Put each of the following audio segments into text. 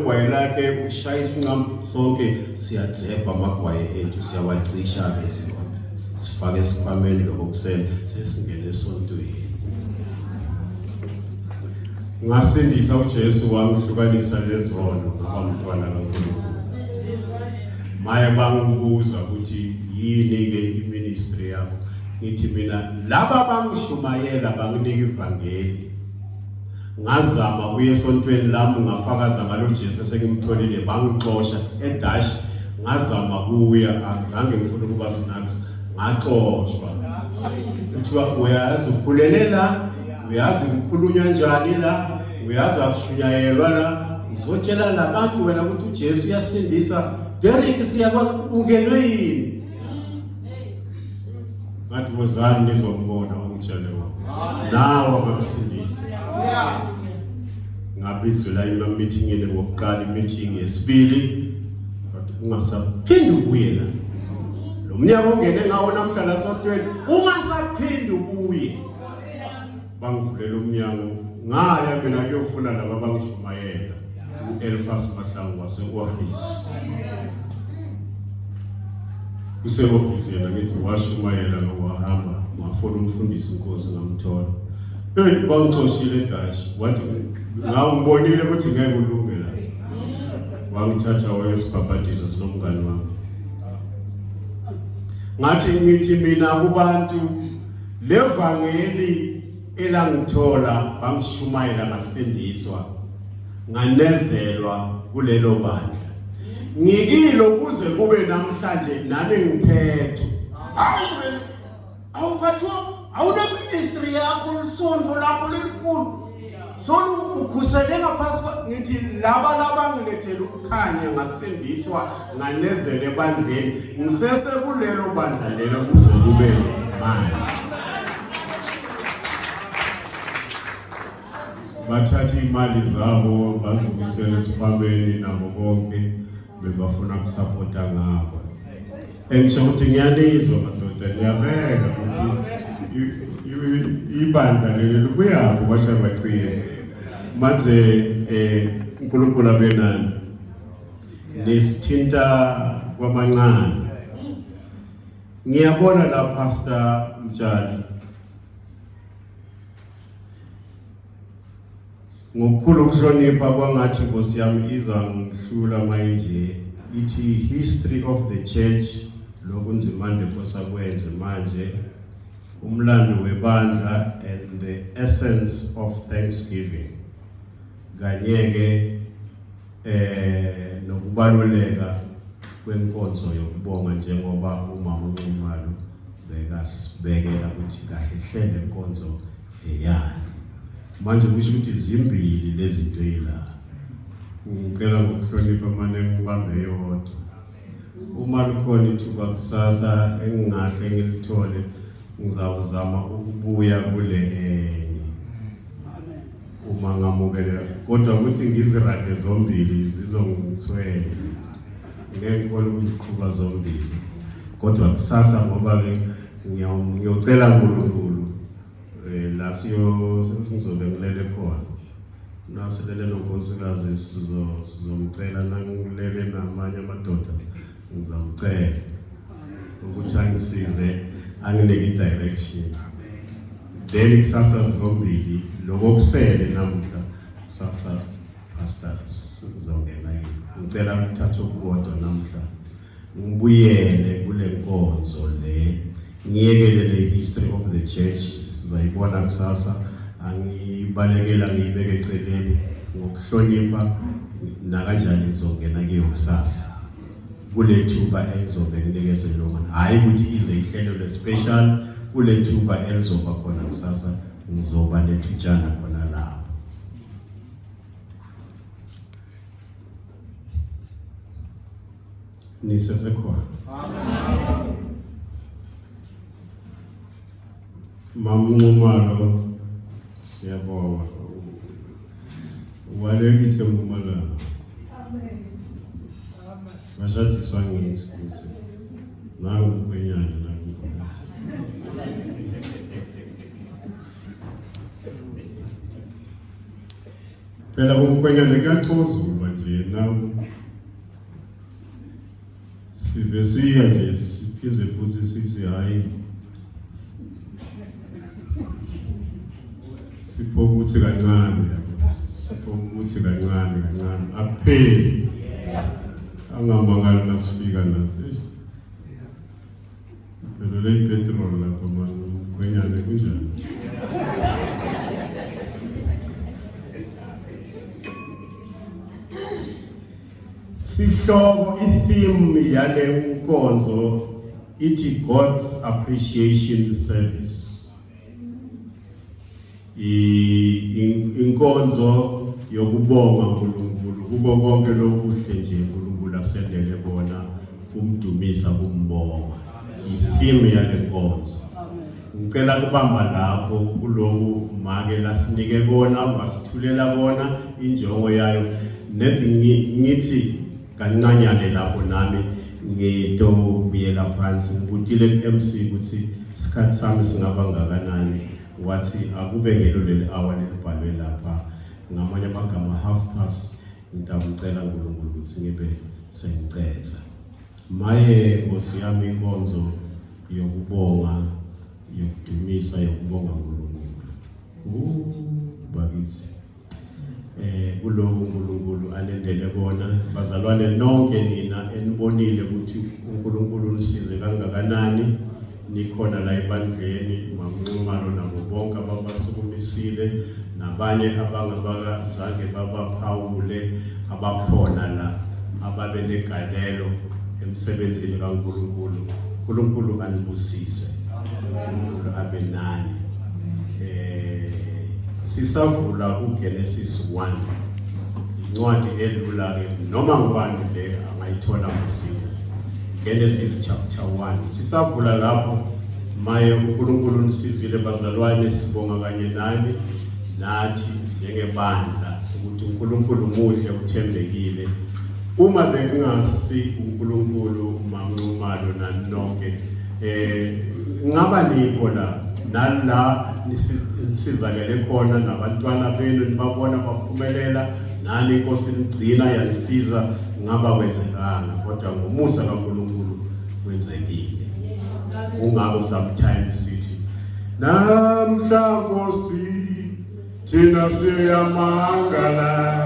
Kwayelake ushaya isincamo sonke siyadzebha amagwaye ethu siyawacisha bezimba sifake esikhwameni lokusela sesingene esontweni. Ngasindisa uJesu wangihlukanisa lezono ngoba umntwana kaNkulunkulu. Maye bangibuza ukuthi yini ke iministry yakho? Ngithi mina laba bangishumayela banginika ivangeli. Ngazama kuye esontweni lami ngafakaza ngalo Jesu sengimtholile bangixosha eDash ngazama kuya azange ngifune ukuba sinakho ngaxoshwa kuthiwa uyazi ukhulelela uyazi ukukhulunywa njani la uyazi akushunyayelwa la uzotshela labantu wena ukuthi uJesu uyasindisa Derek siyakwazi ungenwe yini ngathi wozani nizombona ungitshele wona nawe abakusindisa ngabizela meeting wokuqala meeting yesibili ungasaphindi ubuye la lo mnyaka ongene ngawo namhlanje software ungasaphindi ubuye bangivulela umnyango ngaya mina kuyofuna laba bangishumayela uElfas Mahlangu wase-office use-office yena ngithi washumayela ngokuhamba ngafona umfundisi inkosi ngamthola bangixoshile eDash wathi ngambonile ukuthi ngeke ulunge la wangithatha wayesibhabhadisa sinomngane wami ngathi ngithi mina kubantu levangeli elangithola bangishumayela ngasindiswa nganezelwa kulelo bandla ngikilo kuze kube namhlanje nami ngiphethe awuphathwa awuna ministry yakho lisonto lakho lelikhulu solo ukhusele ngaphansi ngithi laba ngilethela ukukhanya ngasindiswa nganezele ebandleni ngisese kulelo bandla lelo kuze kube manje bathatha imali zabo bazobuyisela esiphambeni nabo bonke bebafuna ukusupporta ngabo engisho ukuthi ngiyanizwa madoda ngiyabeka ukuthi ibandla lelo libuyaphi kwashabacile manje uNkulunkulu abenani nesithinta kwamancane ngiyabona la Pastor Mtshali ngokukhulu ukuhlonipha kwangathi Nkosi yami iza ngihlula manje ithi history of the church lokhu Ndzimande kosakwenze manje umlando webandla and the essence of thanksgiving kanyeke nokubaluleka kwenkonzo yokubonga njengoba umama uNxumalo bekasibekela ukuthi kahle hlele inkonzo eyani manje kusho ukuthi zimbili lezi zinto yila ngicela ngokuhlonipha manje ngibambe yodwa uma likhona ithuba kusasa engingahle ngilithole ngizawuzama ukubuya kule uma ngamukela kodwa ukuthi ngizirage zombili zizongithwela ngeke ngikole ukuziqhuba zombili kodwa kusasa ngoba ke ngiyocela uNkulunkulu la sizobe ngilele khona nasilele nonkosikazi sizomcela nangilele namanye amadoda ngizamcela ukuthi angisize anginike direction then kusasa zombili lokusele namuhla sasa pastors sizongena yini ngicela ukuthatha ukukodwa namuhla ngibuyele kule nkonzo le ngiyekele le history of the church sizayibona kusasa angibalekela ngiyibeke eceleni ngokuhlonipha na kanjani ngizongena kiyo kusasa kule thuba elizobe nginikezwe lona hayi ukuthi ize ihlelo le-special kule thuba elizoba khona kusasa ngizoba nethutshana khona lapho nisesekhona Mama Nxumalo siyabonga walekithe ngumala amen Majati swangi ngisikuse nangu kwenyana nangu phela kumkwenyana kuyachozulwa nje nawo sivesiya nje siphize futhi sithi hayi siphokuthi kancane siphokuthi kancane akupheli angamangala nasifika nathi phela le petrol lapha manje kwenyane kunjani sihloko itheme yale nkonzo ithi God's appreciation service. Inkonzo yokubonga uNkulunkulu kubo konke lokuhle nje uNkulunkulu asendele kona kumdumisa kumbonga. Itheme yale nkonzo. Ngicela kubamba lapho kuloku make lasinike kona wasithulela kona injongo yayo nethi ngithi kancanyane lapho nami ngito buyela phansi ngibutile ku-MC ukuthi isikhathi sami singaba ngakanani wathi akube ngelo leli hour libhalwe lapha ngamanye amagama past. Ngicela uNkulunkulu ukuthi ngibe sengicetha maye Nkosi yami inkonzo yokubonga yokudumisa yokubonga uNkulunkulu bakithi kulowo uNkulunkulu anendele kona bazalwane nonke nina enibonile ukuthi uNkulunkulu unisize kangakanani nikhona la ebandleni mamnxumalo nabo bonke ababasukumisile nabanye abangabazange babaphawule abakhona la ababe negalelo emsebenzini kaNkulunkulu. uNkulunkulu anibusise, uNkulunkulu abe nani. Sisavula uGenesis 1 incwadi elula ke noma ngubani le angayithola masinya. Genesis chapter 1 sisavula lapho maye uNkulunkulu unisizile bazalwane sibonga kanye nani nathi njengebandla ukuthi uNkulunkulu muhle uthembekile. Uma bekungasi uNkulunkulu mamnxumalo nanonke ngaba nikho la nala nisizakele khona nabantwana benu nibabona baphumelela nani inkosi nigcina yanisiza ngaba kwenzekanga kodwa ngomusa kaNkulunkulu kwenzekile. Ungabo sometimes sithi namhla Nkosi thina siyamangala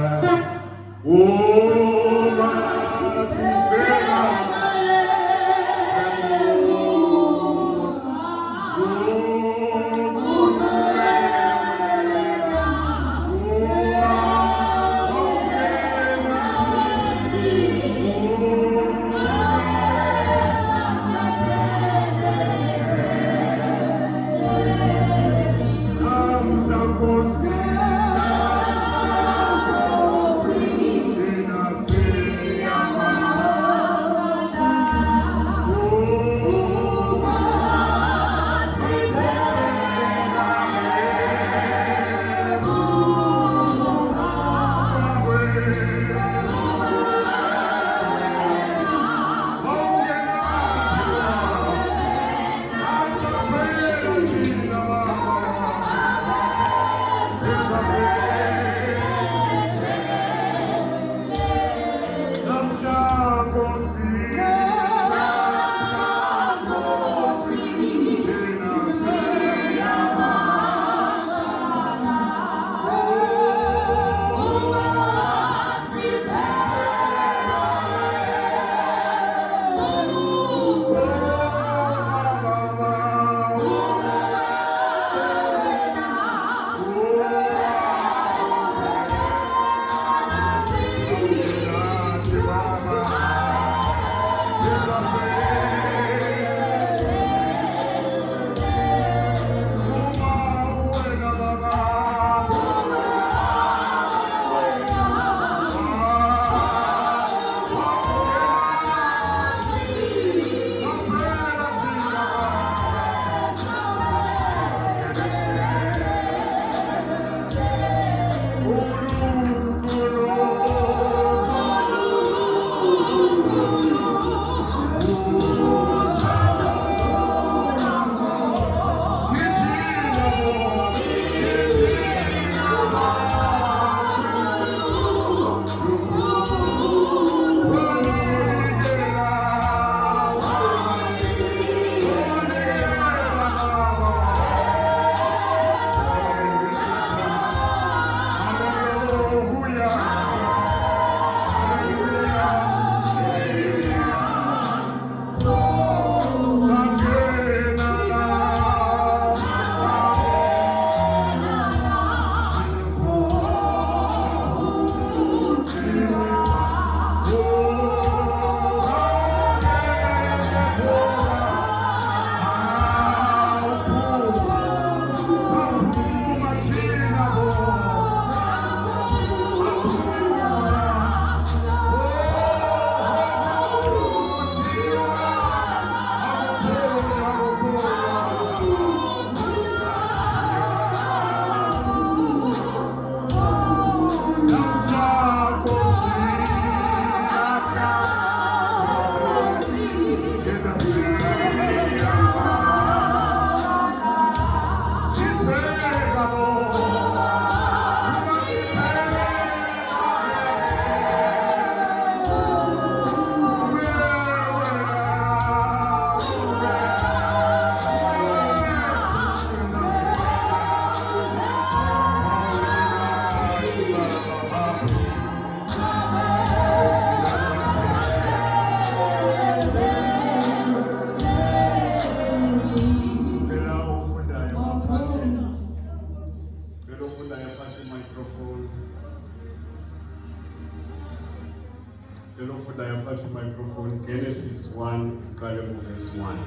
Tell of the Apache microphone, Genesis 1, verse 1.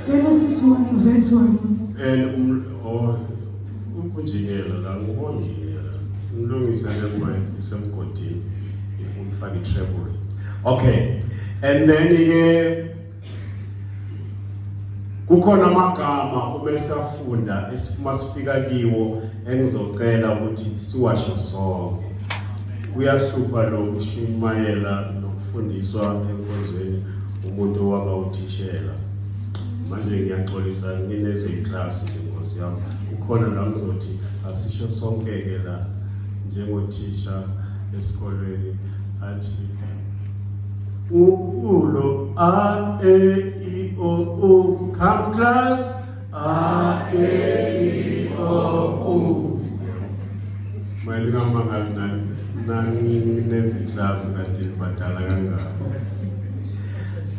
Genesis 1 verse 1. And unjiniyela la ngibongile umlungisa lemic isemgodini umfaka treble. Okay, and then ke kukhona amagama umesafunda esifuma sifika kiwo engizocela ukuthi siwasho sonke. Kuyahlupha lokushumayela nokufundiswa enkonzweni umuntu waba uthishela. Manje ngiyaxolisa ngineze iclass nje Nkosi yami. Ukhona la ngizothi asisho sonke ke la njengothisha esikolweni athi ulo a e I o u come class a e I o u mayelanga mangalinani nangineze class kade badala kangaka.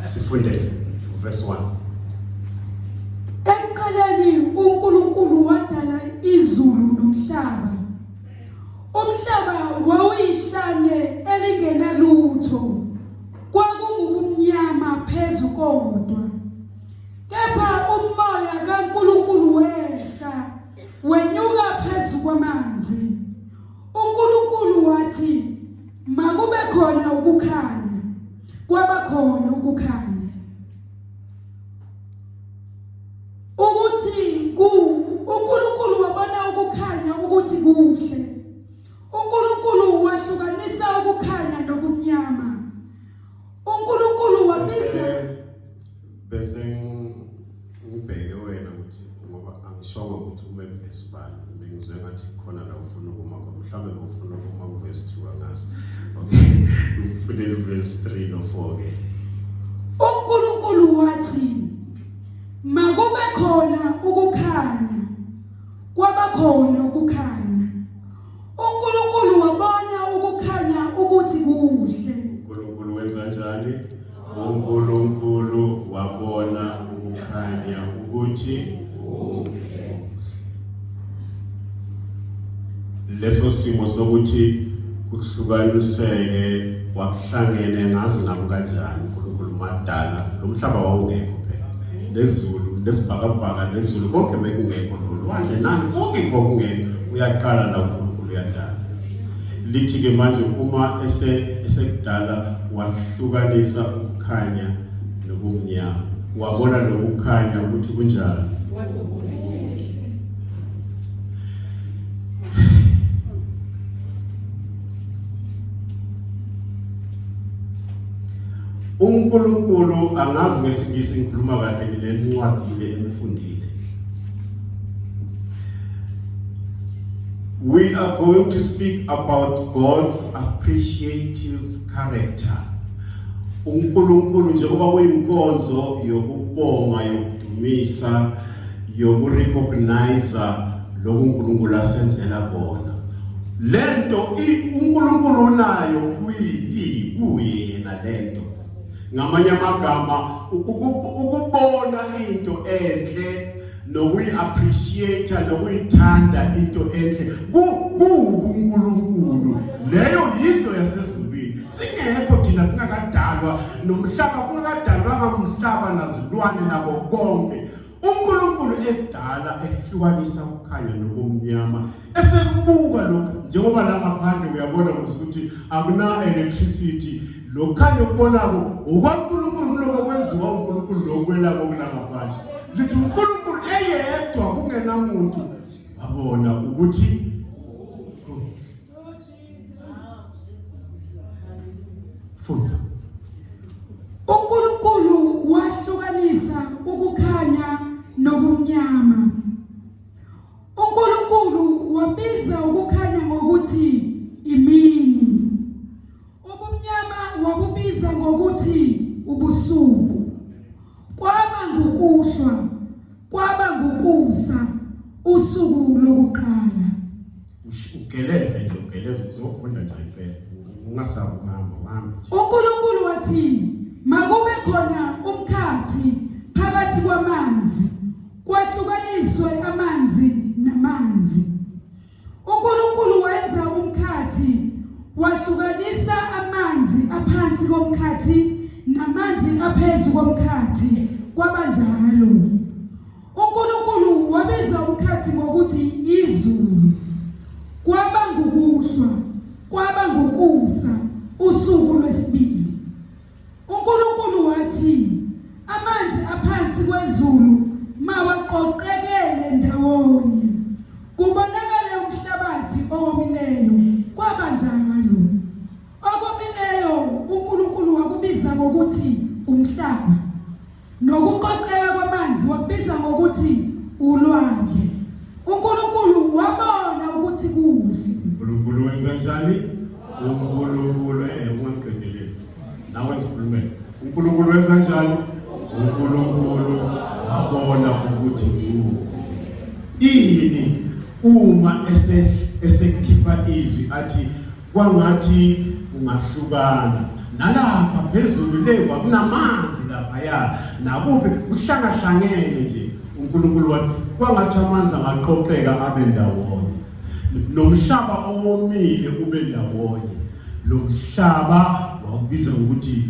Sifundele verse 1. Ekuqaleni uNkulunkulu wadala izulu nomhlaba. Umhlaba wawuyihlane elingenalutho. Kwakungubumnyama phezu kodwa. Kepha umoya kaNkulunkulu wehla wenyuka phezu kwamanzi. uNkulunkulu wathi makube khona ukukhanya. Kwaba khona ukukhanya. uNkulunkulu wabona ukukhanya ukuthi kuhle. uNkulunkulu wahlukanisa ukukhanya nobumnyama. uNkulunkulu wabiza bese ngibheke wena ukuthi ngoba angishongo ukuthi verse 1 bengizwe ngathi khona la ufuna ukuma mhlawumbe ufuna ukuma verse 2 angazi. Okay, ufundele verse 3 no 4 ke. uNkulunkulu wathi makube khona ukukhanya. Kwaba khona ukukhanya. uNkulunkulu wabona ukukhanya ukuthi kuhle. uNkulunkulu wenza njani? uNkulunkulu wabona ukukhanya ukuthi kuhle. Leso simo sokuthi kuhlukaniseke wakuhlangene ngazi nami kanjani uNkulunkulu madala lo mhlaba wawungekho phela. Nezulu nesibhakabhaka nezulu konke bekungekho nolwandle nani konke kokungekho uyaqala la uNkulunkulu uyadala. Lithi ke manje uma esekudala wahlukanisa ukukhanya nobumnyama wabona lokukhanya ukuthi kunjani. uNkulunkulu angazi ngesingisi ngikhuluma kahle le ncwadi le emfundile. We are going to speak about God's appreciative character. uNkulunkulu njengoba kuyinkonzo yokubonga yokudumisa yokurecognize lokhu uNkulunkulu asenzela kona. Lento uNkulunkulu nayo kuyi yena lento. Ngamanye amagama ukubona into enhle nokuyi appreciate nokuyithanda into enhle kuUNkulunkulu. Leyo yinto yasezulwini. Singekho thina singakadalwa nomhlaba kungakadalwa ngamhlaba nazilwane nabo konke. uNkulunkulu edala ehlukanisa ukukhanya nobumnyama esekubuka lokho njengoba la ngaphandle uyabona ukuthi akuna electricity. Lo khanya ukubonako ukwaNkulunkulu lokho kwenziwa uNkulunkulu lokwelako kulangaphandle. Lithi uNkulunkulu eyedwa kungenamuntu wabona ukuthi funda. uNkulunkulu wahlukanisa ukukhanya nobumnyama. uNkulunkulu wabiza ukukhanya ngokuthi imini. Ubumnyama wabubiza ngokuthi ubusuku. Kwaba ngukuhlwa, kwaba ngukusa usuku lokuqala. Ugeleze nje ugeleze uzofunda nje impela ungasabi uhamba. uNkulunkulu wathi makube khona umkhathi phakathi kwamanzi kwahlukaniswe amanzi namanzi. uNkulunkulu wenza umkhathi wahlukanisa amanzi komkhathi namanzi aphezu komkhathi kwabanjalo. uNkulunkulu wabiza umkhathi ngokuthi izulu. Kwaba ngukuhlwa, kwaba ngukusa usuku lwesibili. uNkulunkulu wathi amanzi aphansi kwezulu mawaqoqekele ndawonye, kubonakale umhlabathi owomileyo, kwabanjalo. Okomileyo uNkulunkulu wakubiza ngokuthi umhlaba, nokuqoqeka kwamanzi wakubiza ngokuthi ulwandle. uNkulunkulu wabona ukuthi kuhle. uNkulunkulu wenza njani? uNkulunkulu ungamqedeleli nawe esikhulumeni. uNkulunkulu wenza njani? uNkulunkulu wabona ukuthi kuhle. Ini uma esekhipha izwi athi kwangathi ungahlukana nalapha phezulu le kwakunamanzi lapha nakuphi kuhlangahlangene nje. uNkulunkulu wathi kwangathi amanzi angaqoqeka abe ndawonye, nomhlaba owomile ube ndawonye. Lo mhlaba wakubiza ukuthi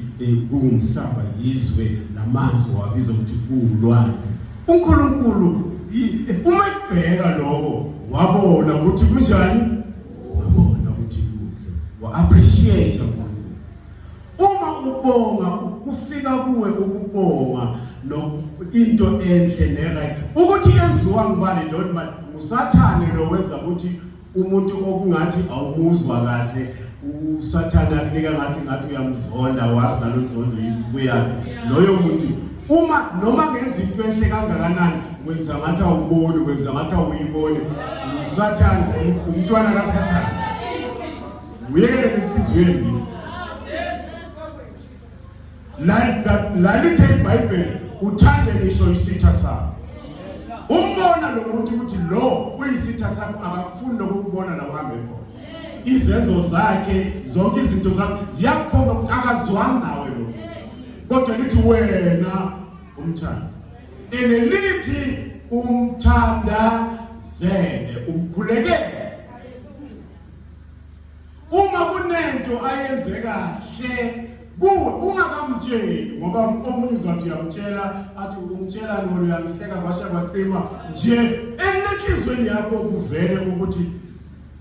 kungumhlaba, izwe namanzi wabiza ukuthi kuwulwandle. uNkulunkulu uma ebheka lokho wabona ukuthi kunjani, wabona ukuthi kuhle, wa-appreciate. Uma ubonga kufika kuwe ukubonga into enhle neright ukuthi yenziwa ngibani lona manje usathane lo wenza ukuthi umuntu okungathi awumuzwa kahle. uSathane akunika ngathi uyamzonda, wazi nalo nzondo yikuyaphi loyo muntu. Uma noma ngenza into enhle kangakanani wenza ngathi awuboni, wenza ngathi awuyiboni. uSathane umntwana kaSathane uyekele enhlizweni. Lalithe iBhayibheli uthande ngisho isitha sakho. Umbona lo muntu ukuthi lo uyisitha sakho akakufuni lokubona la uhambe khona. Izenzo zakhe zonke izinto zakhe ziyakhomba akazwani nawe lo. Kodwa lithi wena umthanda. Lithi umthandazele, umkhulekele. Uma kunento ayenze kahle kuwe ungakamtsheli, ngoba omunye uzathi uyamtshela athi umtshela nolo uyangihleka kwasha kwacima nje enhlizweni yakho kuvele ukuthi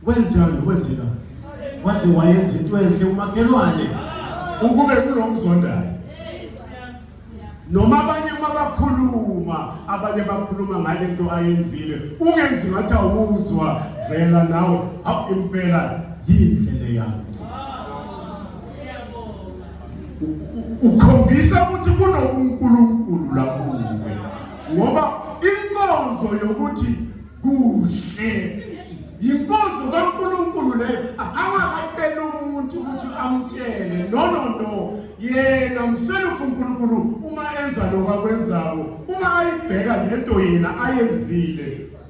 well done, wenze kahle, waze wayenza into enhle umakhelwane, ukube kulokuzondayo. Noma abanye abanye bakhuluma ngalento ayenzile, ungenzi ngathi awuzwa, vela nawe impela yindlela yakho. Ukhombisa ukuthi kunobuNkulunkulu lapho kuwe, ngoba inkonzo yokuthi kuhle inkonzo kaNkulunkulu leyo. Angakacela umuntu ukuthi amtshele, no, yena mselufu uNkulunkulu uma enza lokho akwenzako, uma ayibheka lento yena ayenzile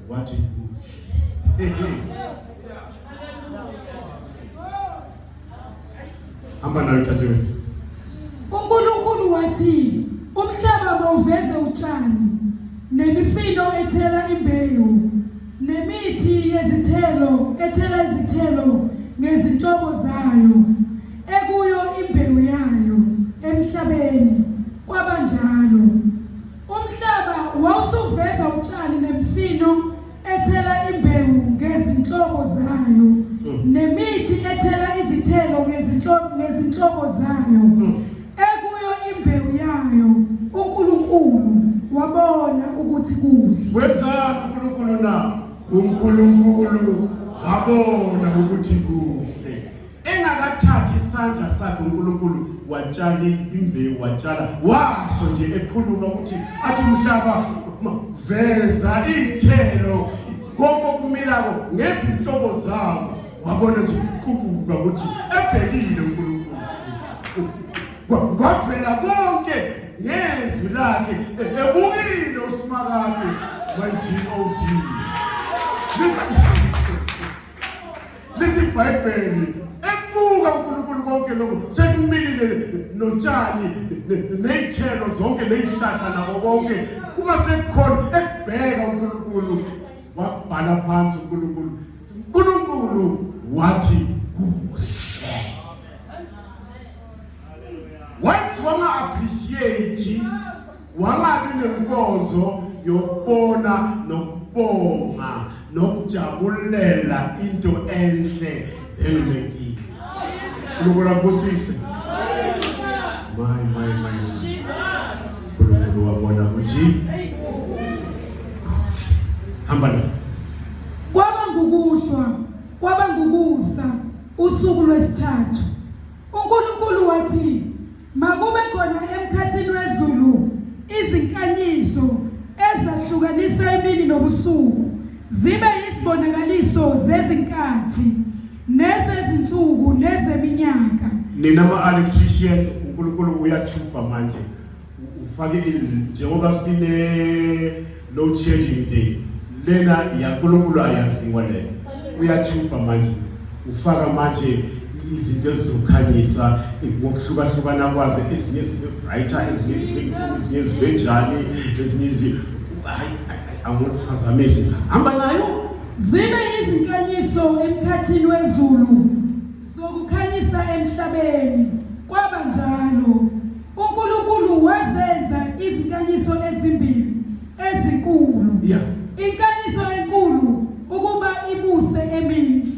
wathi kuhle. Hamba nayo thathe. uNkulunkulu wathi umhlaba mawuveze utshani, nemifino ethela imbewu, nemithi yezithelo ethela izithelo ngezinhlobo zayo, ekuyo imbewu yayo emhlabeni. Kwabanjalo. Umhlaba wawusuveza utshani nemifino ethela imbewu ngezinhlobo zayo, nemithi ethela izithelo ngezinhlobo zayo, ekuyo imbewu yayo. uNkulunkulu wabona ukuthi kuhle. Wenzani uNkulunkulu na? uNkulunkulu wabona ukuthi kuhle. Engakathathi isandla sakhe uNkulunkulu watshala imbewu, watshala, washo nje ekhuluma ukuthi athi umhlaba veza izithelo konke okumilako ngezinhlobo zazo. Wabona nje ukuqubuka ukuthi ebhekile uNkulunkulu kwavela konke ngezwi lakhe, ebukile uSimakade by-God. Lithi iBhayibheli ebuka uNkulunkulu konke lokho sekumilile notshani nezithelo zonke lezihlahla nabo konke. Uma sekukhona ekubheka uNkulunkulu wabhala phansi uNkulunkulu wathi kuhle. once wanga-appreciate wangabi nenkonzo yokubona nokubonga nokujabulela into enhle elulekile. Kulukula kusise. My. Kulukulu wabona ukuthi hamba la. Kwaba ngukusa usuku lwesithathu. uNkulunkulu wathi makube khona emkhathini wezulu izinkanyiso ezahlukanisa imini nobusuku zibe yisibonakaliso zezinkathi nezezinsuku nezeminyaka. Nina ma-electricians uNkulunkulu uyathuba manje ufake njengoba sine load shedding day lena yaNkulunkulu ayaziwa le uyathuba manje ufaka manje izinto ezizokhanyisa ngokuhlukahlukana kwazo ezinye zibe brighter ezinye zibe njani ezinye angokuphazamisa hamba nayo zibe izinkanyiso emkhathini wezulu zokukhanyisa emhlabeni. Kwaba njalo uNkulunkulu wazenza izinkanyiso ezimbili ezinkulu. Inkanyiso enkulu ukuba ibuse emini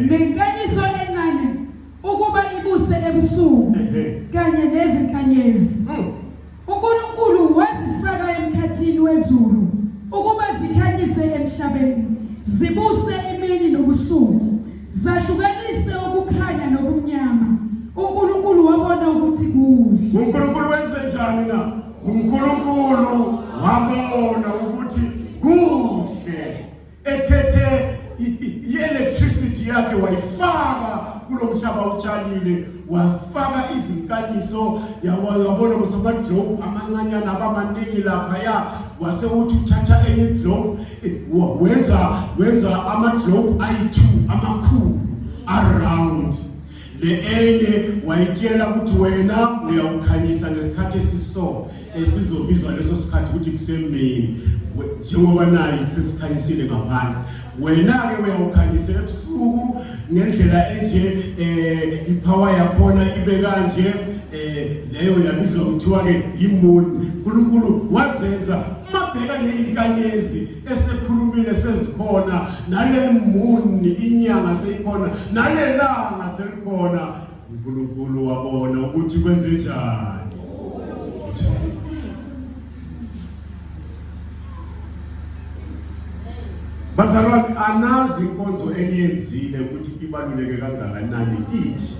nenkanyiso encane ukuba ibuse ebusuku kanye nezinkanyezi. uNkulunkulu wazifaka emkhathini wezulu ukuba zikhanyise emhlabeni zibuse imini nobusuku zahlukanise ukukhanya nobumnyama. uNkulunkulu wabona ukuthi kuhle. uNkulunkulu wenze njani na? uNkulunkulu wabona ukuthi kuhle ethethe i-electricity yakhe wayifaka kulo mhlaba utshalile wafaka izinkanyiso yabona kusoma globe amancanyana abamaningi lapha wase uthi uthatha enye globe wenza ama globe ayi-2 amakhulu around le enye wayitshela ukuthi wena uyawukhanyisa ngesikhathi esizobizwa leso sikhathi ukuthi kusemini njengoba nayi isikhanyisile ngaphandle wena-ke uyawukhanyisa ebusuku ngendlela enje ipower yakhona ibe kanje leyo yabizwa kuthiwa-ke yimoon. uNkulunkulu wazenza mabheka neyinkanyezi esekhulumile sezikhona nale moon inyanga seyikhona nale langa selikhona. uNkulunkulu wabona ukuthi kwenze njani. Bazalwane anazi inkonzo eniyenzile ukuthi ibaluleke kangakanani kithi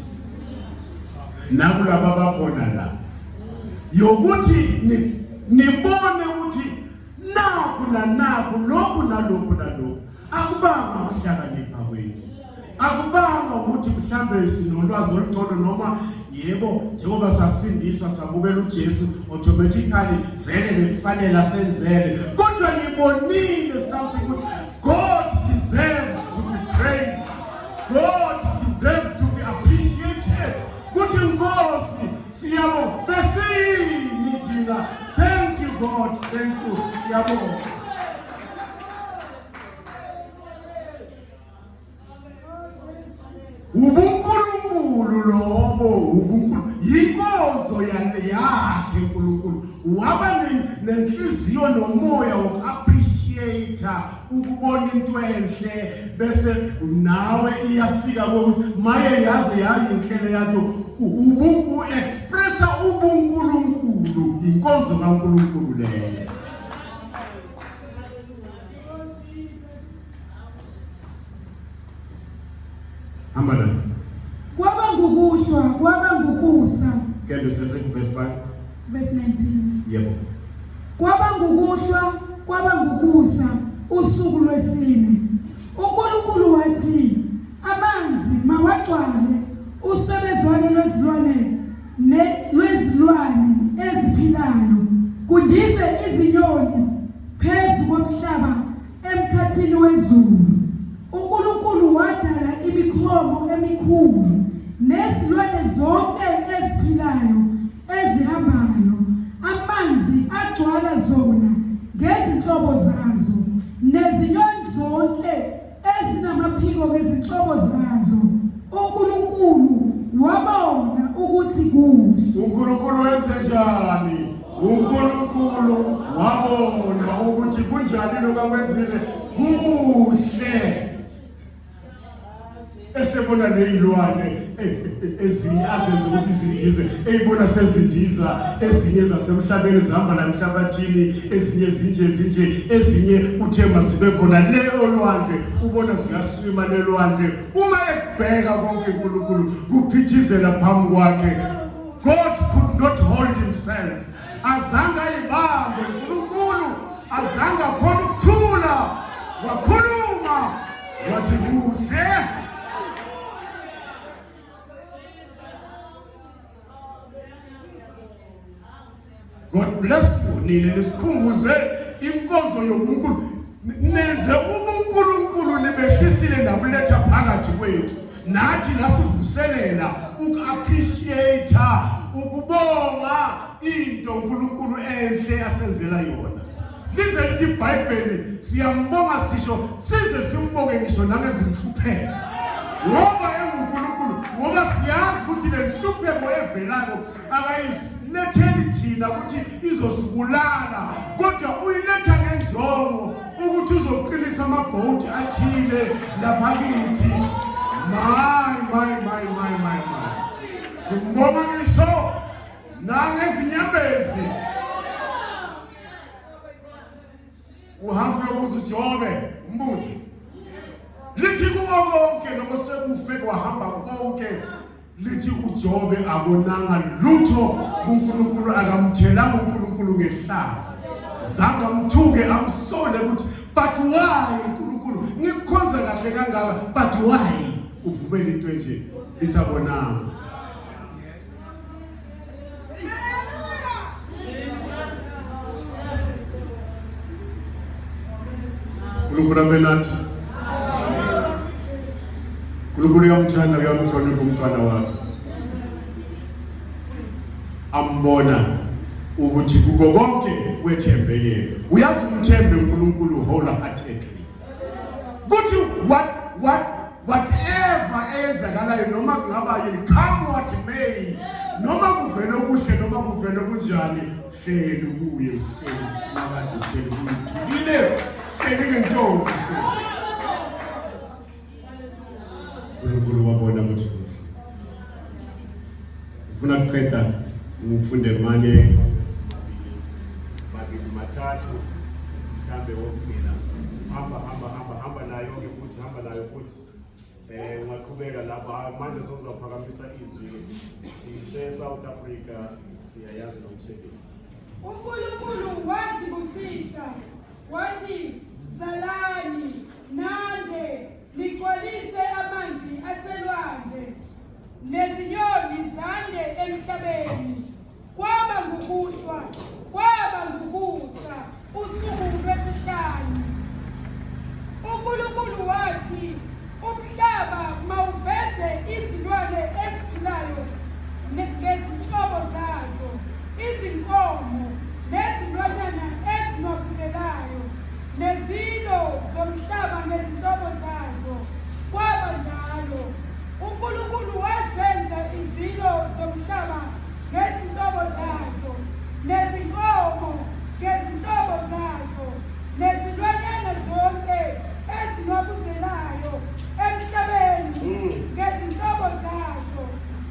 nakulabo abakhona la yokuthi nibone ukuthi nakhu lokhu akubanga ukuhlakanipha kwethu akubanga ukuthi mhlambe sinolwazi olungcono noma yebo njengoba sasindiswa sabukela uJesu automatically vele bekufanele senzele kodwa nibonile something good. God deserves to be praised. God deserves to be appreciated. Kuthi Nkosi siyabonga besini thina. Thank you God, thank you siyabonga. ubuNkulunkulu lobo yinkonzo yakhe uNkulunkulu waba nenhliziyo nomoya woku-appreciate ukubona into enhle bese nawe iyafika kokuthi maye yaze yayinhlelo yathi expressa ubuNkulunkulu inkonzo kaNkulunkulu leyo. Hamba kwaba ngukuhlwa kwaba ngukusa. Kende sese ku verse 5 verse 19. Yebo. Kwaba ngukuhlwa kwaba ngukusa usuku lwesine. uNkulunkulu wathi amanzi mawagcwale usebezwane lwezilwane eziphilayo kundize izinyoni phezu komhlaba emkhathini wezulu. uNkulunkulu wadala imikhomo emikhulu nezilwane zonke eziphilayo ezihambayo amanzi agcwala zona ngezinhlobo zazo nezinyoni zonke ezinamaphiko ngezinhlobo zazo. uNkulunkulu wabona ukuthi kuhle. uNkulunkulu wenze njani? uNkulunkulu wabona ukuthi kunjani lokwenzile kuhle. Esebona lezilwane ezinye azenza ukuthi izindize eyibona sezindiza ezinye zasemhlabeni zihamba la emhlabathini ezinye ezinye uthe masibe khona le olwandle ubona ziyaswima lelwandle uma ebheka konke uNkulunkulu kuphithizela phambi kwakhe. God could not hold himself. Azange ayibambe uNkulunkulu, azange akhona ukuthula, wakhuluma wathi kuhle. God bless you. Nini nisikhumbuze inkonzo yobuNkulunkulu. Nenze ubuNkulunkulu libehlisile nabuletha phakathi kwethu. Nathi nasivuselela uku-appreciate, ukubonga into uNkulunkulu enhle asenzela yona. Lize lithi iBhayibheli siyambonga sisho size simbonge ngisho nangezinhlupheko. Ngoba enguNkulunkulu, ngoba siyazi ukuthi le nhlupheko evelayo akayiletheli thina ukuthi izosibulala, kodwa uyiletha ngenjongo ukuthi uzoqinisa amabhodi athile lapha kithi. My. Simbonga ngisho nangezinyembezi. Uhambe uyobuza uJobe, umbuze. Lithi kuwo konke noma sekufe kwahamba konke, lithi uJobe abonanga lutho kuNkulunkulu, akamthelanga uNkulunkulu ngehlazo. Zange amthuke amsole ukuthi but why uNkulunkulu ngikukhonza kahle kangaka, but why uvumela into nje? Lithi abonanga. uNkulunkulu abenathi. uNkulunkulu uyamthanda, uyamhlonipha umntwana wakhe. Ambona ukuthi kuko konke wethembe yena. Uyazi umthembe uNkulunkulu wholeheartedly. Kuthi whatever eyenzakalayo noma kungaba yini, come what may, noma kuvele okuhle noma kuvele kunjani, hleli kuye, hleli usimakade, hleli kuyithulile, hleli ngenhloko. uNkulunkulu wabona ukuthi ufuna ukuceda ngifunde manje babili mathathu mhlambe wokugcina. Hamba nayo ke futhi, hamba nayo futhi. Ungaqhubeka lapha manje sizophakamisa izwi. Sise South Africa, siyayazi lo msebenzi. uNkulunkulu wasibusisa wathi zalani nande ligcwalise amanzi aselwandle nezinyoni zande emhlabeni. Kwaba ngukuhlwa, kwaba ngukusa usuku lwesihlanu. uNkulunkulu wathi umhlaba mawuveze izilwane eziphilayo ngezinhlobo zazo, izinkomo nezilwanyana ezinobuzelayo, nezilo zomhlaba ngezinhlobo zazo. Kwaba njalo. uNkulunkulu wazenza izilo zomhlaba ngezinhlobo zazo, nezinkomo ngezinhlobo zazo, nezilwanyana zonke ezinobuzelayo emhlabeni ngezinhlobo zazo.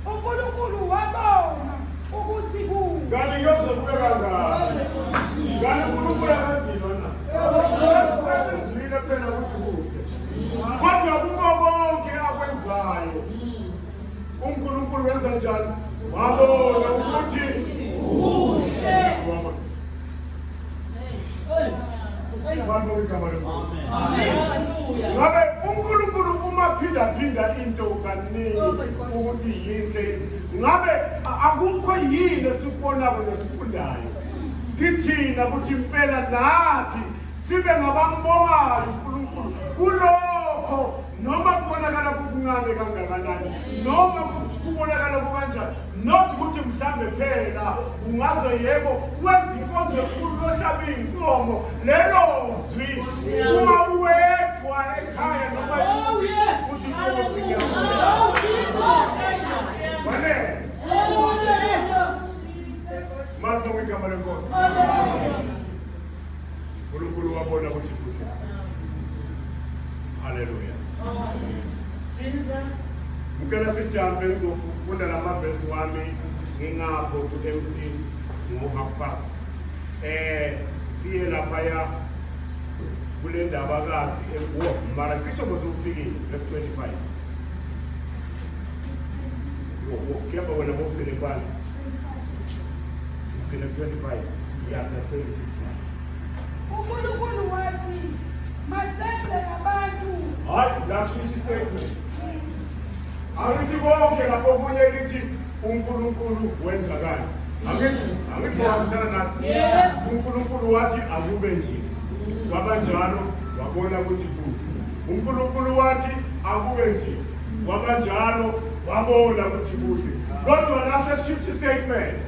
uNkulunkulu wabona ukuthi kuhle. Ngani yose kubeka ngani? Ngani uNkulunkulu akadilona? Sesizwile phela ukuthi kuhle. Kodwa kuko konke akwenzayo, uNkulunkulu wenza njani? Wabona ukuthi kuhle. Ngabe uNkulunkulu uma phinda into kaningi ukuthi yinke, ngabe akukho yini esikubonayo nesifundayo kithina ukuthi impela nathi sibe ngabambongayo uNkulunkulu kulokho, noma kubonakala kukuncane kangakanani, noma kubonakala kukanjani. Not ukuthi mhlambe phela ungaze yebo wenza inkonzo enkulu yohlaba inkomo, lelo zwi uma uwedwa ekhaya noma ukuthi Nkosi ngiyabonga. igama lenkosi. uNkulunkulu wabona ukuthi kuhle. Hallelujah. Jesus. Ngicela sijampe ngizofunda lamavesi wami ngingapho ku-MC ngo-half-past. Siye laphaya kule ndabakazi mara cishe bosufikile verse 25. Kuyapha wena bokuphile kwani? Uphile 25. Yes, 26 now. uNkulunkulu wathi masenze abantu. Hayi, lakushintsha istatement. Angithi konke lapho kunye lithi uNkulunkulu wenza kanje. Angithi kuhambisana nathi. Yes. uNkulunkulu wathi akube nje. Kwaba njalo wabona ukuthi kuhle. uNkulunkulu wathi akube nje. Kwaba njalo wabona ukuthi kuhle. Kodwa nasekushintsha istatement.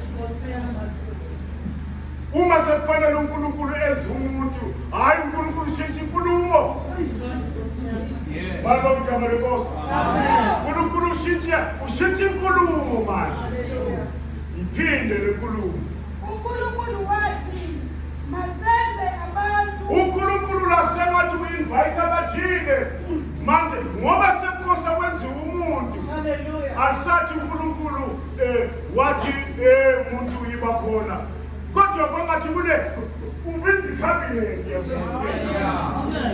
Uma sekufanele uNkulunkulu enze umuntu, hayi uNkulunkulu ushintsha inkulumo. Baba igama lenkosi. uNkulunkulu ushintsha inkulumo manje. Iphinde lenkulumo. uNkulunkulu wathi masenze abantu. uNkulunkulu lasengathi uinvite abajile. Manje ngoba sekukosa kwenziwa umuntu. Alisathi uNkulunkulu wathi umuntu uyiba khona. Kodwa kwangathi kule ubizi cabinet yasesizeni.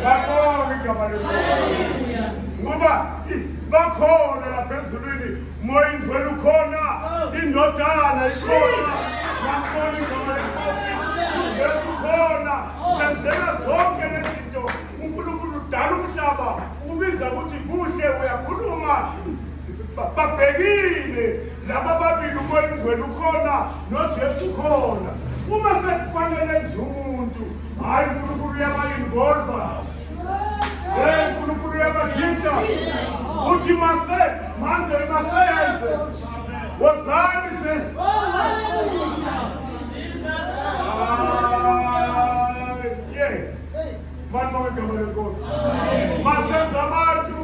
Yabo igama lenkosi. Ngoba bakhona lapha ezulwini moya ingcwele ukhona, indodana ikhona, yakhona igama lenkosi. Yesu khona, senzela zonke lezinto. uNkulunkulu udala umhlaba ubiza ukuthi kuhle uyakhuluma. Babhekile laba babili umoya ingcwele ukhona noJesu khona. Uma sekufanele enze umuntu, hayi uNkulunkulu uyaba-involva. uNkulunkulu uyabajisa. Uthi manje masenze. Wozani se. Mani bonke igama lenkosi. Masenze abantu.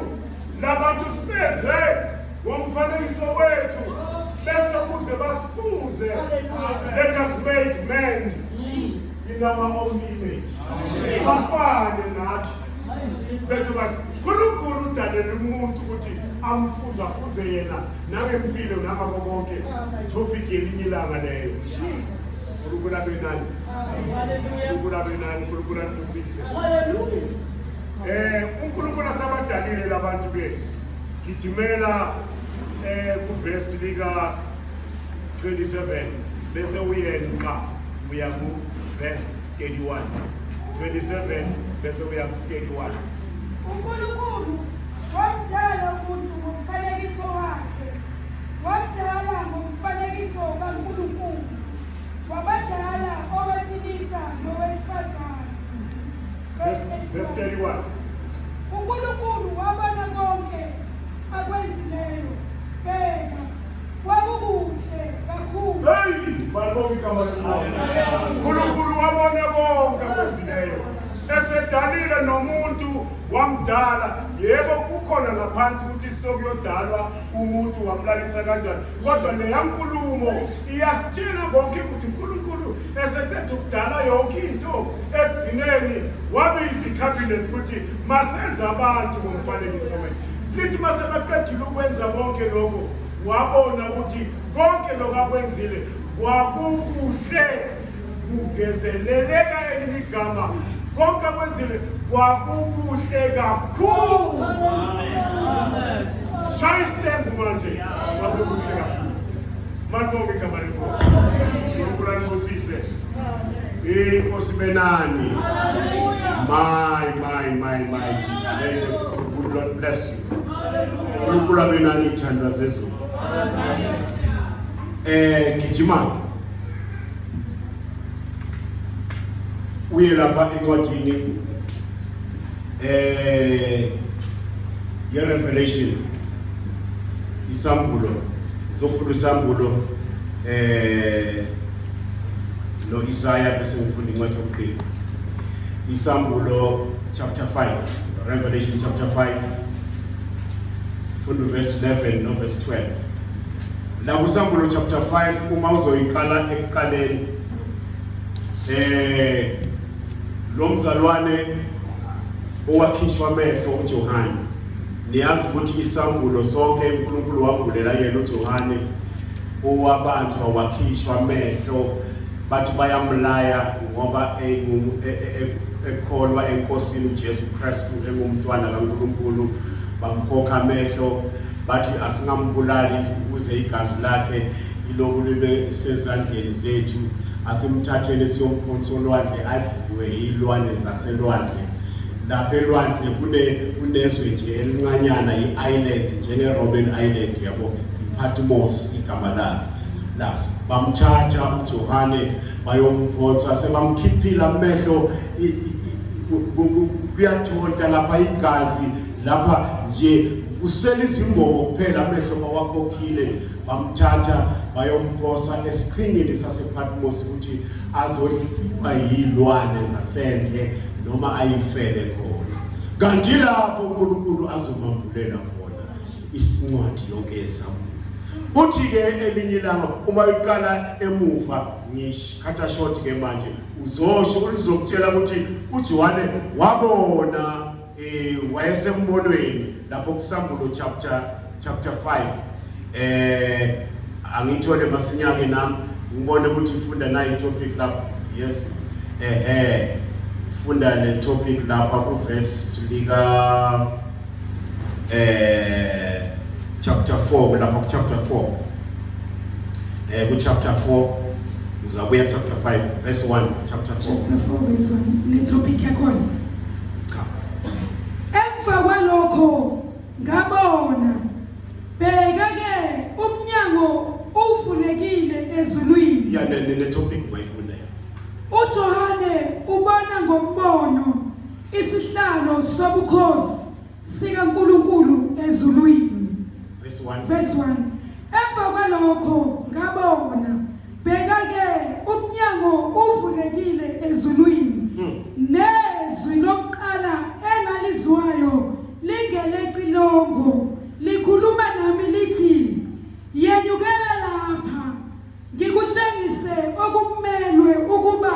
Labantu sibenze ngomfanekiso wethu. Bese kuze basifuze. Let us make men in our own image. Bafane nathi. Bese bathi uNkulunkulu udalele umuntu ukuthi amfuze yena nangempilo nangakho konke. Topic yelinye ilanga leyo. uNkulunkulu abe nani? uNkulunkulu abe nani? uNkulunkulu anibusise. uNkulunkulu asabadalile labantu ke. Gijimela kuvesi lika 27 bese uyenqa uya ku verse 31. 27 bese uya ku 31. uNkulunkulu wamdala umuntu ngomfanekiso wakhe. Wamdala ngomfanekiso kaNkulunkulu. Wabadala owesilisa nowesifazane. Verse 31. uNkulunkulu wabona konke akwenzileyo. Bheka kwakukuhle kakhulu. Hey, balonke igama lenkosi. uNkulunkulu wabona konke akwenzileyo. Esedalile nomuntu wamdala. Yebo kukhona ngaphansi ukuthi sokuyodalwa umuntu wamlalisa kanjani. Kodwa leyankulumo iyasitshela konke ukuthi uNkulunkulu esethethe ukudala yonke into. Ekugcineni wabiza icabinet ukuthi masenze abantu ngomfanekiso wethu. Lithi masebaqedile ukwenza konke lokho wabona ukuthi konke lokho akwenzile kwakukuhle kungezeleleka elinye igama. Konke akwenzile kwakukuhle kakhulu. Shaya isitembu manje kwakukuhle kakhulu. Mani bonke igama lenkosi. uNkulunkulu anibusise. Inkosi benani. My. May the good Lord bless you. uNkulunkulu abe nani ithandwa zezulu. Gijimani. Uye lapha encwadini ye-Revelation isambulo zofunda isambulo no Isaiah bese ngifunda incwadi yokuqala. Isambulo chapter 5, Revelation chapter 5, funda verse 11 no verse 12. La kusambulo chapter 5 uma uzoyiqala ekuqaleni lo mzalwane owakhishwa amehlo uJohane, niyazi ukuthi isambulo sonke uNkulunkulu wambulela yena uJohane owabanjwa wakhishwa amehlo, bathi bayamlaya ngoba ekholwa enkosini uJesu Kristu engumntwana kaNkulunkulu, bamkhokha amehlo, bathi asingambulali ukuze igazi lakhe iloku libe sezandleni zethu, asimthathele siyomphonsa olwandle adliwe izilwane zaselwandle. Lapha elwandle kunezwe nje elincanyana, i-island njenge-Robben Island, yabo, iPatmos igama lakhe. Laso bamthatha uJohane bayomphonsa, sebamkhiphile amehlo, kuyathonta lapha igazi, lapha nje usela izimbobo kuphela, amehlo bawakhokhile, bamthatha bayomphosa esiqhingini sasePatmos ukuthi azodliwa yizilwane zasendle noma ayifele khona. Kanti lapho uNkulunkulu azomambulela khona isincwadi yonke yesamulo. Uthi ke elinye ilanga uma iqala emuva ngishikhatha short ke manje uzosho ulizokutshela ukuthi uJohane wabona wayesembonweni lapho kusambulo chapter 5. Angithole masinyake nami ngibone ukuthi ufunda nayi topic lapha. Yes, funda le topic lapha ku verse lika chapter 4, lapha ku chapter 4. Ku chapter 4 uzabuya chapter 5 verse 1, chapter 4 verse 1 le topic yakhona. Emva kwalokho ngabona, bheka ke umnyango uvulekile ezulwini. Ya le topic mayifunda ya. uJohane ubona ngombono isihlalo sobukhosi sikaNkulunkulu ezulwini. Verse 1. Verse 1. Emva kwalokho ngabona, bheka ke umnyango uvulekile ezulwini, nezwi lokuqala engalizwayo lingelecilongo likhuluma nami lithi, yenyukela lapha ngikutshengise okumelwe ukuba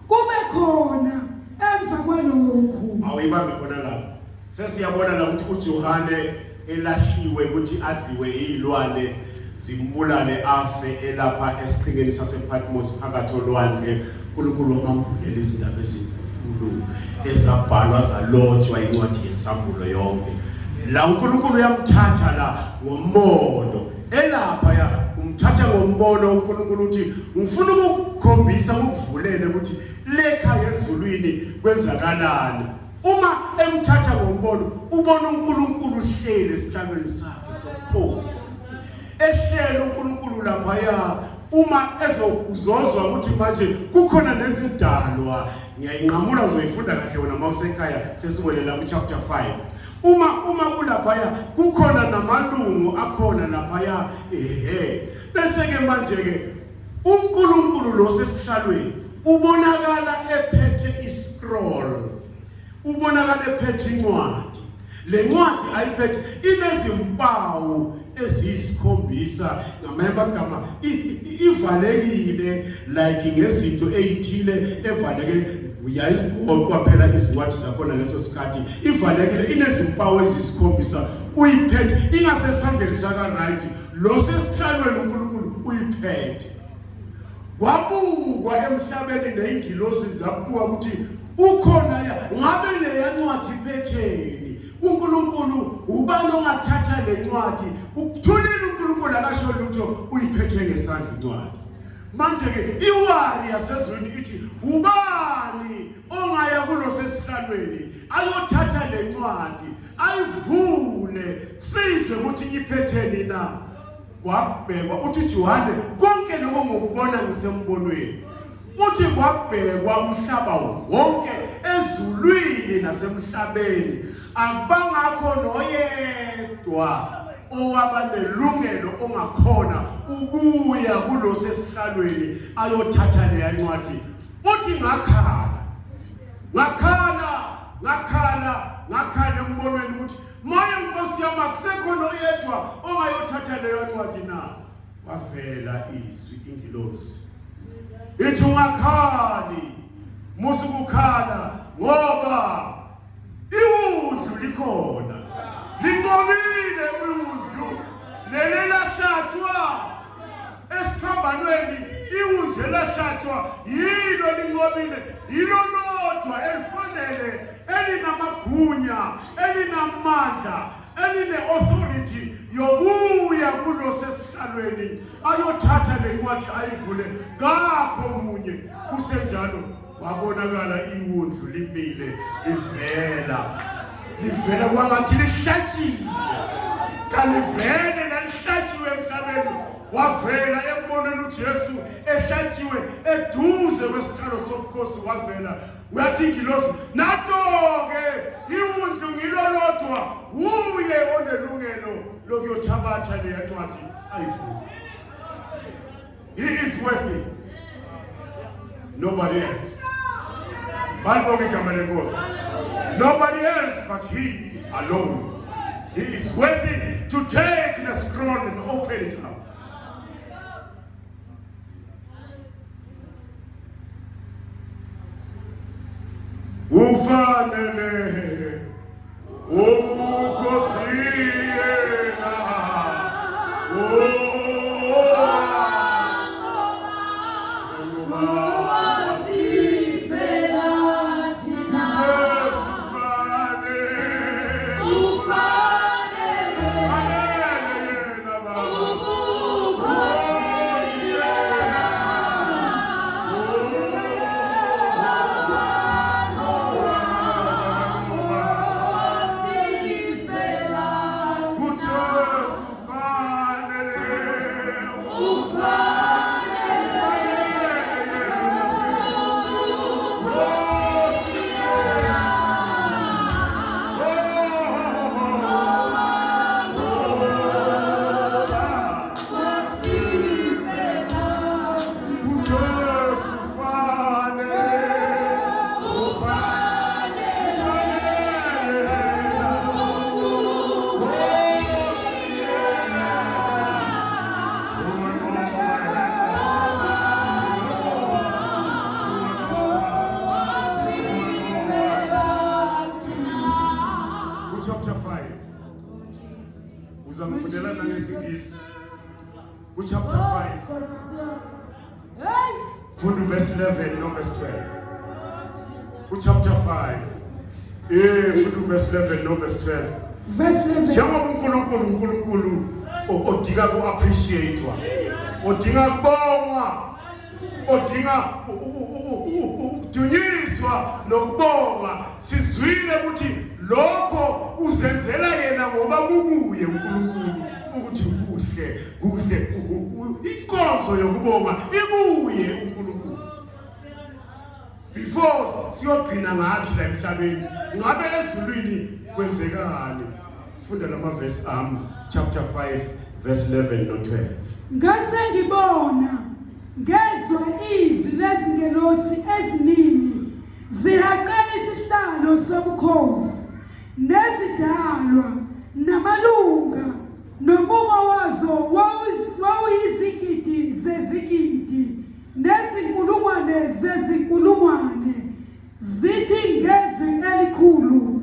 kube khona emva kwalokhu. Awuyibambe khona lapho. Sesiyabona la ukuthi uJohane elahliwe ukuthi adliwe izilwane zimbulale afe elapha esiqhingeni sasePatmos phakathi olwandle. uNkulunkulu wamambulela izindaba ezinkulu ezabhalwa zalotshwa incwadi yesambulo yonke. La uNkulunkulu yamthatha la ngombono elapha ya umthatha ngombono. uNkulunkulu uthi ngifuna ukukhombisa ukuvulele ukuthi lekha ezulwini kwenzakalani. Uma emthatha ngombono ubona uNkulunkulu hlele esihlabeni sakhe sobukhosi, ehlele uNkulunkulu lapha ya. Uma uzozwa ukuthi manje kukhona nezidalwa, ngiyayinqamula uzoyifunda kahle wena mawusekhaya sesibone la ku chapter 5. Uma kulapha ya kukhona namalungu akhona lapha ya, bese ke manje ke uNkulunkulu lo sesihlalweni ubonakala ephethe iscroll, ubonakala ephethe incwadi. Le ncwadi ayiphethe inezimpawu eziyisikhombisa ngamagama, ivalekile like ngezinto ezithile, evaleke uyayisigoqwa phela izincwadi zakhona leso sikhathi, ivalekile inezimpawu ezisikhombisa, uyiphethe ingasesandleni saka right, lo sesihlalweni uNkulunkulu uyiphethe. Wabukwa emhlabeni nezingilosi zabuka ukuthi ukhona ya, ngabe le ncwadi iphetheni. uNkulunkulu ubani ongathatha le ncwadi ukuthulile uNkulunkulu akasho lutho, uyiphethe ngesandla incwadi. Manje ke iwari yasezulwini ithi ubani ongaya kulo sesihlalweni ayothatha le ncwadi ayivule sizwe ukuthi iphetheni na. Kwabhekwa uthi Johane konke lokho ngokubona ngisembonweni. Uthi kwabhekwa umhlaba wonke ezulwini nasemhlabeni, akubangakho noyedwa owaba nelungelo ongakhona ukuya kulo sesihlalweni ayothatha le ncwadi. Uthi ngakhala embonweni ukuthi moya Nkosi yami akusekho noyedwa ongayothatha leyo ncwadi na. Wavela izwi ingilosi ithi ungakhali musukukhala ngoba iwundlu likhona linqobile iwundlu leli lahlatshwa esiphambanweni iwundlu lahlatshwa yilo linqobile yilo lodwa elifanele elinamagunya elinamandla eline-authority yokuya kulo sesihlalweni ayothatha le ncwadi ayivule ngapho munye kusenjalo wabonakala iwundlu limile livela kwangathi lihlatshiwe kalivele lalihlatshiwe emhlabeni wavela emboneni uJesu ehlatshiwe eduze kwesihlalo sobukhosi wavela uyathi ingilosi nato-ke iwundlu ngilolodwa uye onelungelo lokuyothabatha leya ncwadi ayifuna. He is worthy, nobody else. Nobody else but he alone. He is worthy to take the scroll and open it up. Ufanele ubukhosi yena chapter 5. From verse 11, no verse 12. Chapter 5. From verse 11, no verse 12. Verse 11. Njengoba uNkulunkulu odinga ku-appreciate-wa, odinga kubongwa, odinga ukudunyiswa nokubonga, sizwile ukuthi lokho uzenzela yena ngoba kukuye uNkulunkulu ukuthi kuhle inkonzo yokubonga ibuye uNkulunkulu. Before siyogcina ngathi la emhlabeni ngabe ezulwini kwenzekani? Funda lama verse chapter 5 verse 11 no 12. Ngase ngibona ngezwe izwi lezingelosi eziningi zihaqela isihlalo sobukhosi nezidalwa namalunga nomumo wazo wawuyizigidi zezigidi nezinkulungwane zezinkulungwane zithi ngezwi elikhulu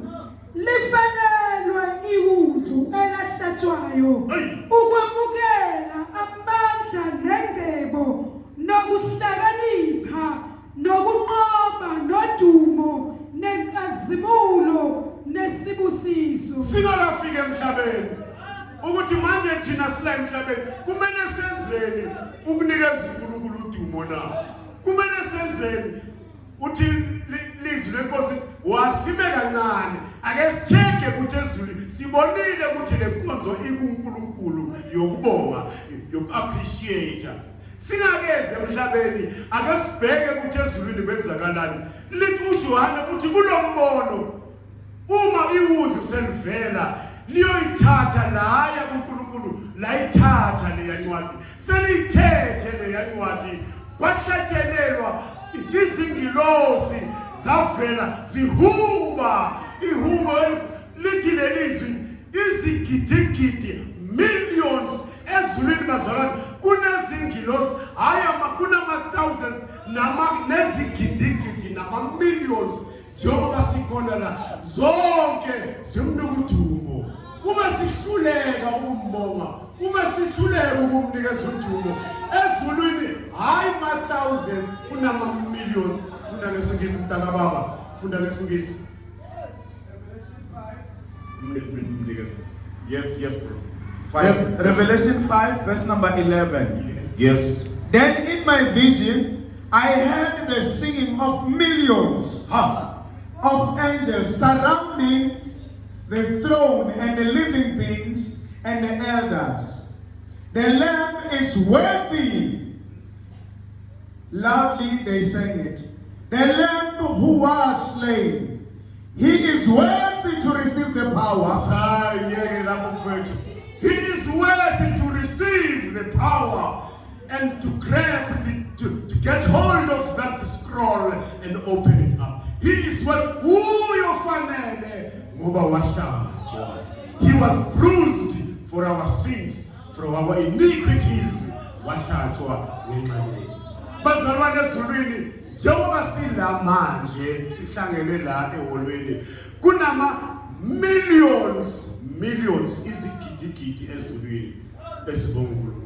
lifanelwe iwundlu elahlatshwayo ukwamukela amandla nengcebo nokuhlakanipha nokunqoba nodumo nenkazimulo nesibusiso. Singakafika emhlabeni ukuthi manje thina sila emhlabeni kumele senzeni ukunikeza uNkulunkulu udumo na? Kumele senzeni uthi lizwi lenkosi wasime kancane ake sitheke ukuthi ezulu sibonile ukuthi le nkonzo ikuNkulunkulu yokubonga yoku-appreciate. Singakeze emhlabeni ake sibheke ukuthi ezulwini kwenzakalani. Lithi uJohane uthi kulombono uma iwundlu selivela liyoyithatha laya kuNkulunkulu layithatha leya ncwadi seliyithethe leya ncwadi kwahlatshelelwa izingilosi zavela zihuba ihubo lithi lelizwi izigidigidi millions ezulwini bazalwane kunezingilosi haya kunama thousands siyabuya la zonke simnika udumo. Uma sihluleka ukumbonga, uma sihluleka ukumnikeza udumo, ezulwini hayi ma thousands kunama millions. Funda lesingisi mntana baba, funda lesingisi. Yes, bro. 5 Revelation 5 verse number 11. Yes. Then in my vision I heard the singing of millions of angels surrounding the throne and the living beings and the elders. The Lamb is worthy. Loudly they sang it. The Lamb who was slain, he is worthy to receive the power. He is worthy to receive the power and to grab to get hold of that scroll and open it up. He is what he was bruised for our sins, for our iniquities. Bazalwane ezulwini njengoba sila manje sihlangene la eholweni kunama millions izigidigidi ezulwini esibonga uNkulunkulu.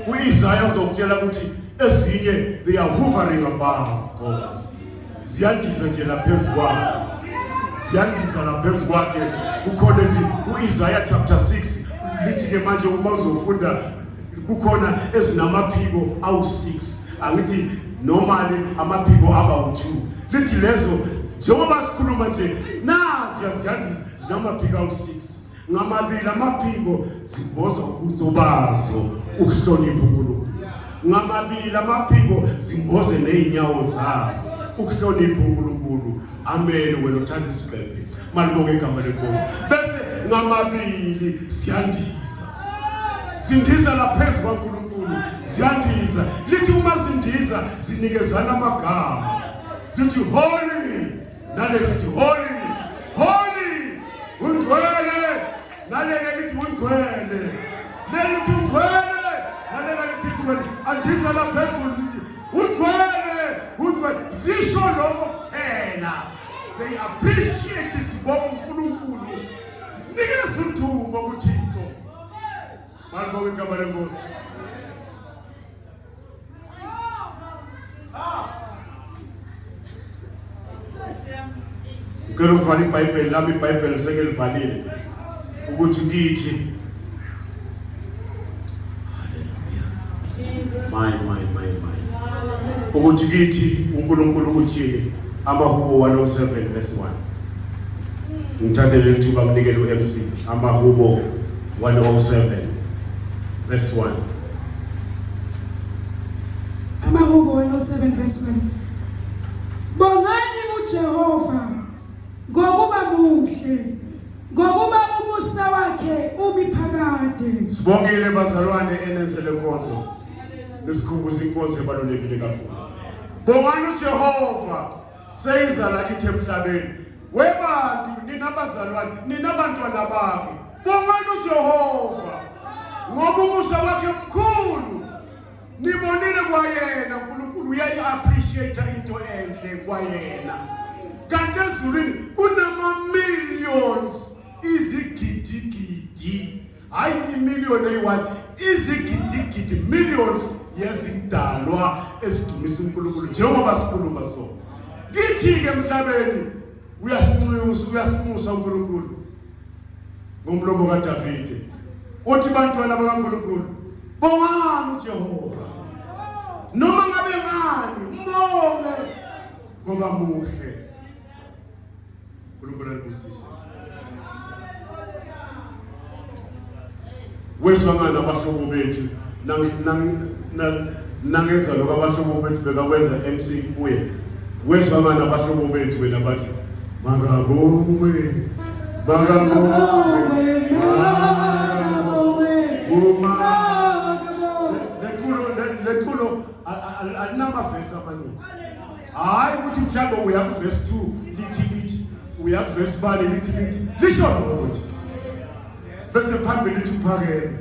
UIsaiah uzokutshela ukuthi ezinye they are hovering above God. Ziyandiza nje laphezu kwakhe. Ziyandiza laphezu kwakhe. Kukhona uIsaiah chapter 6 lithi ke manje uma uzofunda kukhona ezinamaphiko awu6. Angithi normally amaphiko aba u2. Lithi lezo njengoba sikhuluma nje nazi yaziyandiza zinamaphiko awu6. Ngamabili amaphiko zimboza ubuso bazo ukuhlonipha uNkulunkulu. Ngamabili amaphiko zimboze nezinyawo zazo ukuhlonipha uNkulunkulu. Amen. Wena uthanda isiphephe malibonge igama lenkosi. Bese ngamabili siyandiza. Sindiza laphezu kwaNkulunkulu. Siyandiza. Lithi uma sindiza sinikezana amagama. Sithi holy. Nale sithi holy. Holy. Ungcwele. Nalela lithi ungcwele. Lithi ungcwele. Nalela lithi ungcwele. Andiza laphezu lithi ungcwele. Ungcwele. Zisho lokho kuphela. They appreciate isibongo uNkulunkulu. Sinikeza udumo kuThixo. Malibonge igama lenkosi. Ngicela ukuvala iBhayibheli lami, iBhayibheli sekelivalile ukuthi kithi haleluya my ukuthi kithi uNkulunkulu uthini amahubo 107 verse 1. Ngithathele lithuba mnikele uMC amahubo 107 verse 1. Amahubo 107 verse 1. Bongani uJehova ngokuba muhle, ngokuba umusa wakhe ubiphakade. Sibongile bazalwane enenzele inkonzo. Nesikhumbuza inkonzo ebalulekile kakhulu. Bongani uJehova seyizala kithi emhlabeni. Webantu nina bazalwane, nina abantwana bakhe. Bongani uJehova ngoba umusa wakhe mkhulu. Nibonile kwayena uNkulunkulu uyayi appreciate into enhle kwayena. Kanti ezulwini kunama millions izigidigidi. Hayi imillion eyi1, izigidigidi millions yezidalwa ezidumisa uNkulunkulu njengoba sikhuluma so. Kithi ke emhlabeni uyasimusa uNkulunkulu. Ngomlomo kaDavide uthi bantwana bakaNkulunkulu bongani uJehova noma ngabe ngani mbonge ngoba muhle. uNkulunkulu alibusise. Wesibangana abahlobo bethu nangenza lokho abahlobo bethu bekakwenza MC kuye. Wesibangana abahlobo bethu wena bathi makabongwe lekulo alinamavesi amaningi. Hayi ukuthi mhlawumbe uya ku verse 2 lithi uya ku verse 1 lithi lisho lokho nje. Bese phambili lithi uphakeme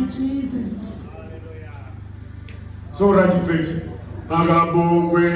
Jesus. So right mfethu makabongwe